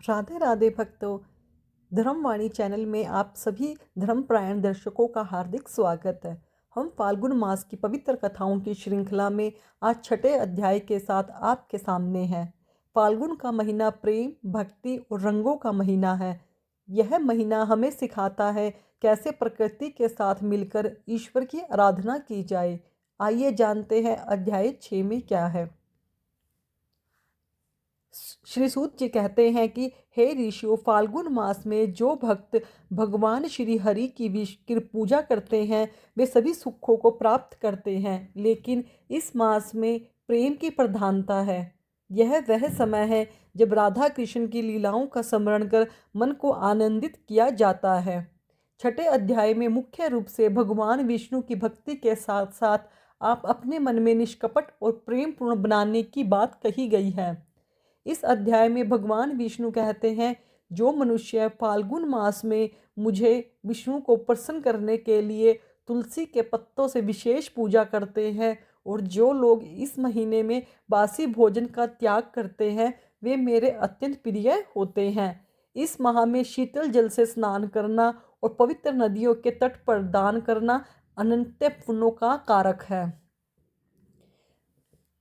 राधे राधे भक्तों। धर्मवाणी चैनल में आप सभी धर्मपरायण दर्शकों का हार्दिक स्वागत है। हम फाल्गुन मास की पवित्र कथाओं की श्रृंखला में आज छठे अध्याय के साथ आपके सामने हैं। फाल्गुन का महीना प्रेम, भक्ति और रंगों का महीना है। यह महीना हमें सिखाता है कैसे प्रकृति के साथ मिलकर ईश्वर की आराधना की जाए। आइए जानते हैं अध्याय 6 में क्या है। श्री सूत जी कहते हैं कि हे ऋषियों, फाल्गुन मास में जो भक्त भगवान श्री हरि की पूजा करते हैं वे सभी सुखों को प्राप्त करते हैं, लेकिन इस मास में प्रेम की प्रधानता है। यह वह समय है जब राधा कृष्ण की लीलाओं का स्मरण कर मन को आनंदित किया जाता है। छठे अध्याय में मुख्य रूप से भगवान विष्णु की भक्ति के साथ साथ आप अपने मन में निष्कपट और प्रेम पूर्ण बनाने की बात कही गई है। इस अध्याय में भगवान विष्णु कहते हैं, जो मनुष्य फाल्गुन मास में मुझे विष्णु को प्रसन्न करने के लिए तुलसी के पत्तों से विशेष पूजा करते हैं और जो लोग इस महीने में बासी भोजन का त्याग करते हैं वे मेरे अत्यंत प्रिय होते हैं। इस माह में शीतल जल से स्नान करना और पवित्र नदियों के तट पर दान करना अनंत पुण्यों का कारक है।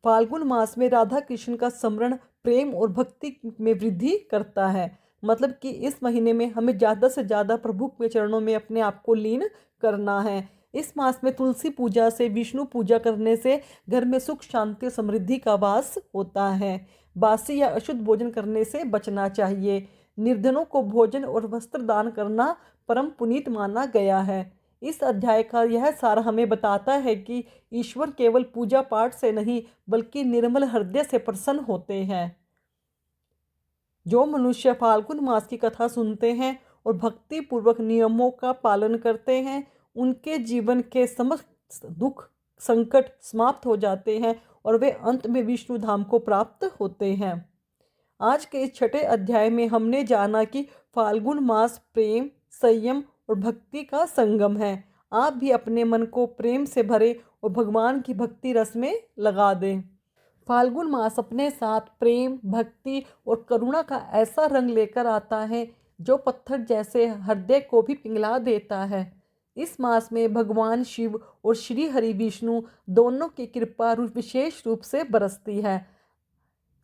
फाल्गुन मास में राधा कृष्ण का स्मरण प्रेम और भक्ति में वृद्धि करता है। मतलब कि इस महीने में हमें ज़्यादा से ज़्यादा प्रभु के चरणों में अपने आप को लीन करना है। इस मास में तुलसी पूजा से, विष्णु पूजा करने से घर में सुख शांति समृद्धि का वास होता है। बासी या अशुद्ध भोजन करने से बचना चाहिए। निर्धनों को भोजन और वस्त्र दान करना परम पुनीत माना गया है। इस अध्याय का यह सार हमें बताता है कि ईश्वर केवल पूजा पाठ से नहीं बल्कि निर्मल हृदय से प्रसन्न होते हैं। जो मनुष्य फाल्गुन मास की कथा सुनते हैं और भक्ति पूर्वक नियमों का पालन करते हैं उनके जीवन के समस्त दुख संकट समाप्त हो जाते हैं और वे अंत में विष्णु धाम को प्राप्त होते हैं। आज के इस छठे अध्याय में हमने जाना कि फाल्गुन मास प्रेम, संयम और भक्ति का संगम है। आप भी अपने मन को प्रेम से भरे और भगवान की भक्ति रस में लगा दें। फाल्गुन मास अपने साथ प्रेम, भक्ति और करुणा का ऐसा रंग लेकर आता है जो पत्थर जैसे हृदय को भी पिघला देता है। इस मास में भगवान शिव और श्री हरि विष्णु दोनों की कृपा विशेष रूप से बरसती है।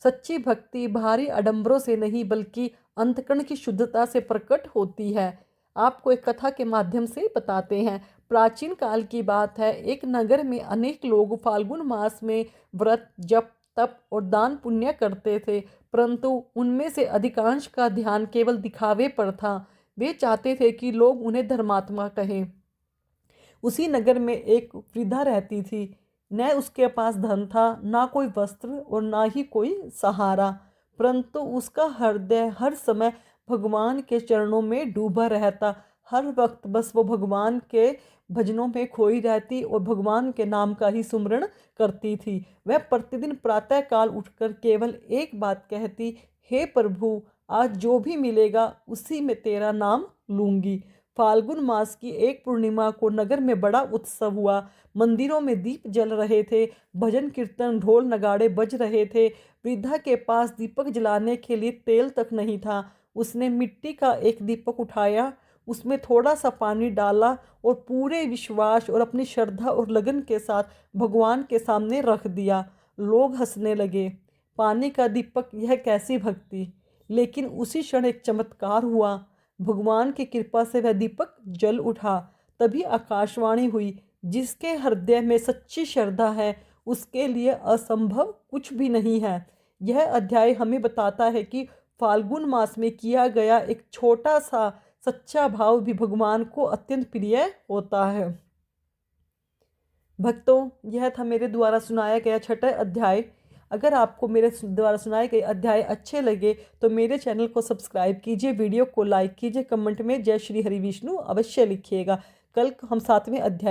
सच्ची भक्ति भारी आडंबरों से नहीं बल्कि अंतकरण की शुद्धता से प्रकट होती है। आपको एक कथा के माध्यम से बताते हैं। प्राचीन काल की बात है, एक नगर में अनेक लोग फाल्गुन मास में व्रत, जप, तप और दान पुण्य करते थे, परंतु उनमें से अधिकांश का ध्यान केवल दिखावे पर था। वे चाहते थे कि लोग उन्हें धर्मात्मा कहें। उसी नगर में एक वृद्धा रहती थी। न उसके पास धन था, ना कोई वस्त्र और ना ही कोई सहारा, परंतु उसका हृदय हर समय भगवान के चरणों में डूबा रहता। हर वक्त बस वो भगवान के भजनों में खोई रहती और भगवान के नाम का ही सुमरण करती थी। वह प्रतिदिन प्रातःकाल उठकर केवल एक बात कहती, हे प्रभु, आज जो भी मिलेगा उसी में तेरा नाम लूंगी। फाल्गुन मास की एक पूर्णिमा को नगर में बड़ा उत्सव हुआ। मंदिरों में दीप जल रहे थे, भजन कीर्तन ढोल नगाड़े बज रहे थे। वृद्धा के पास दीपक जलाने के लिए तेल तक नहीं था। उसने मिट्टी का एक दीपक उठाया, उसमें थोड़ा सा पानी डाला और पूरे विश्वास और अपनी श्रद्धा और लगन के साथ भगवान के सामने रख दिया। लोग हंसने लगे। पानी का दीपक, यह कैसी भक्ति! लेकिन उसी क्षण एक चमत्कार हुआ। भगवान की कृपा से वह दीपक जल उठा। तभी आकाशवाणी हुई, जिसके हृदय में सच्ची श्रद्धा है उसके लिए असंभव कुछ भी नहीं है। यह अध्याय हमें बताता है कि फाल्गुन मास में किया गया एक छोटा सा सच्चा भाव भी भगवान को अत्यंत प्रिय होता है। भक्तों, यह था मेरे द्वारा सुनाया गया छठा अध्याय। अगर आपको मेरे द्वारा सुनाए गए अध्याय अच्छे लगे तो मेरे चैनल को सब्सक्राइब कीजिए, वीडियो को लाइक कीजिए, कमेंट में जय श्री हरि विष्णु अवश्य लिखिएगा। कल हम 7वें अध्याय